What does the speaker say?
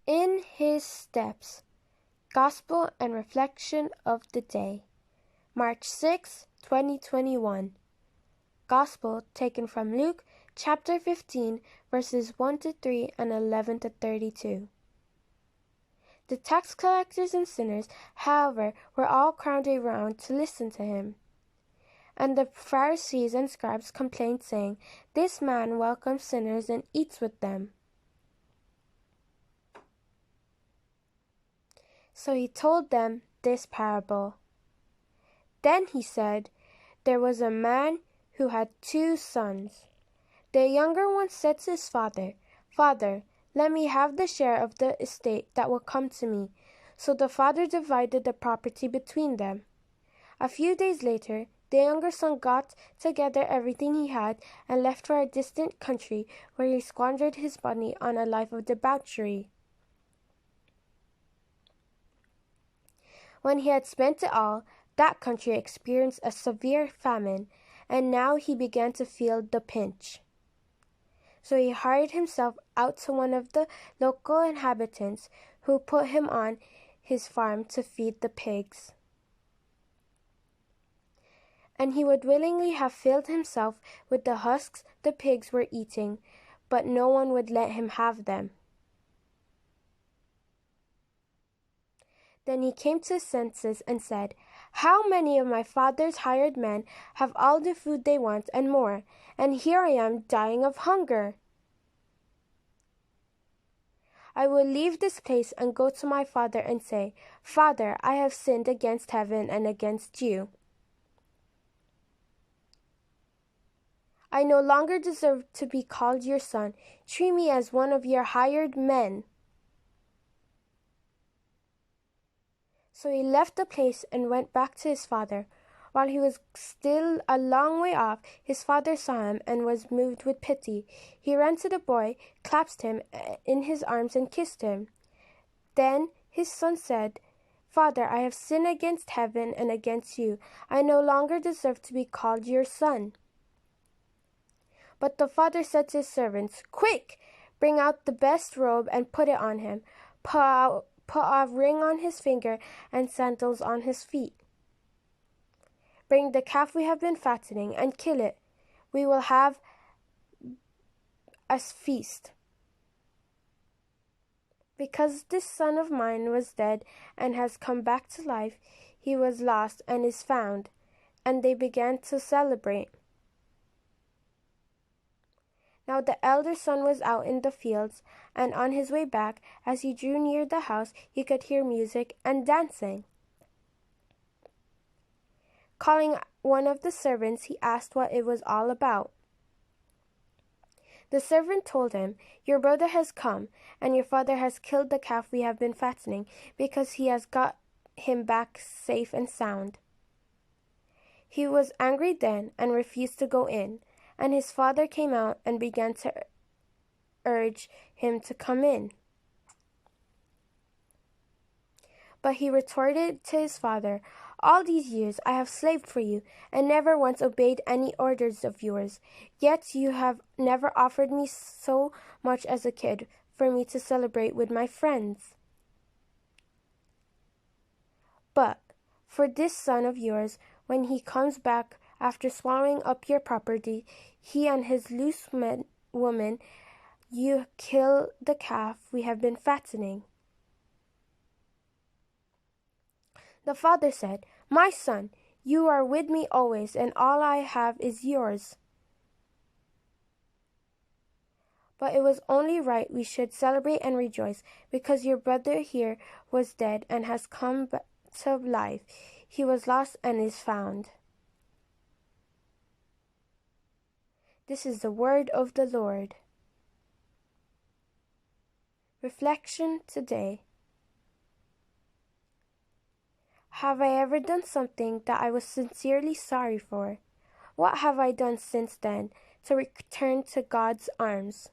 In His Steps, Gospel and Reflection of the Day, March 6, 2021. Gospel taken from Luke chapter 15, verses 1 to 3 and 11 to 32. The tax collectors and sinners, however, were all crowded around to listen to him. And the Pharisees and scribes complained, saying, "This man welcomes sinners and eats with them." So he told them this parable. Then he said, "There was a man who had 2 sons. The younger one said to his father, 'Father, let me have the share of the estate that will come to me.' So the father divided the property between them. A few days later, the younger son got together everything he had and left for a distant country, where he squandered his money on a life of debauchery. When he had spent it all, that country experienced a severe famine, and now he began to feel the pinch. So he hired himself out to one of the local inhabitants, who put him on his farm to feed the pigs. And he would willingly have filled himself with the husks the pigs were eating, but no one would let him have them. Then he came to his senses and said, 'How many of my father's hired men have all the food they want and more, and here I am dying of hunger. I will leave this place and go to my father and say, Father, I have sinned against heaven and against you. I no longer deserve to be called your son. Treat me as one of your hired men.' So he left the place and went back to his father. While he was still a long way off, his father saw him and was moved with pity. He ran to the boy, clasped him in his arms, and kissed him. Then his son said, 'Father, I have sinned against heaven and against you. I no longer deserve to be called your son.' But the father said to his servants, 'Quick, bring out the best robe and put it on him. Put a ring on his finger and sandals on his feet. Bring the calf we have been fattening and kill it. We will have a feast. Because this son of mine was dead and has come back to life, he was lost and is found.' And they began to celebrate. Now the elder son was out in the fields, and on his way back, as he drew near the house, he could hear music and dancing. Calling one of the servants, he asked what it was all about. The servant told him, 'Your brother has come, and your father has killed the calf we have been fattening, because he has got him back safe and sound.' He was angry then and refused to go in. And his father came out and began to urge him to come in. But he retorted to his father, 'All these years I have slaved for you and never once obeyed any orders of yours. Yet you have never offered me so much as a kid for me to celebrate with my friends. But for this son of yours, when he comes back after swallowing up your property, he and his loose woman, you kill the calf we have been fattening.' The father said, 'My son, you are with me always, and all I have is yours. But it was only right we should celebrate and rejoice, because your brother here was dead and has come back to life. He was lost and is found.'" This is the word of the Lord. Reflection today. Have I ever done something that I was sincerely sorry for? What have I done since then to return to God's arms?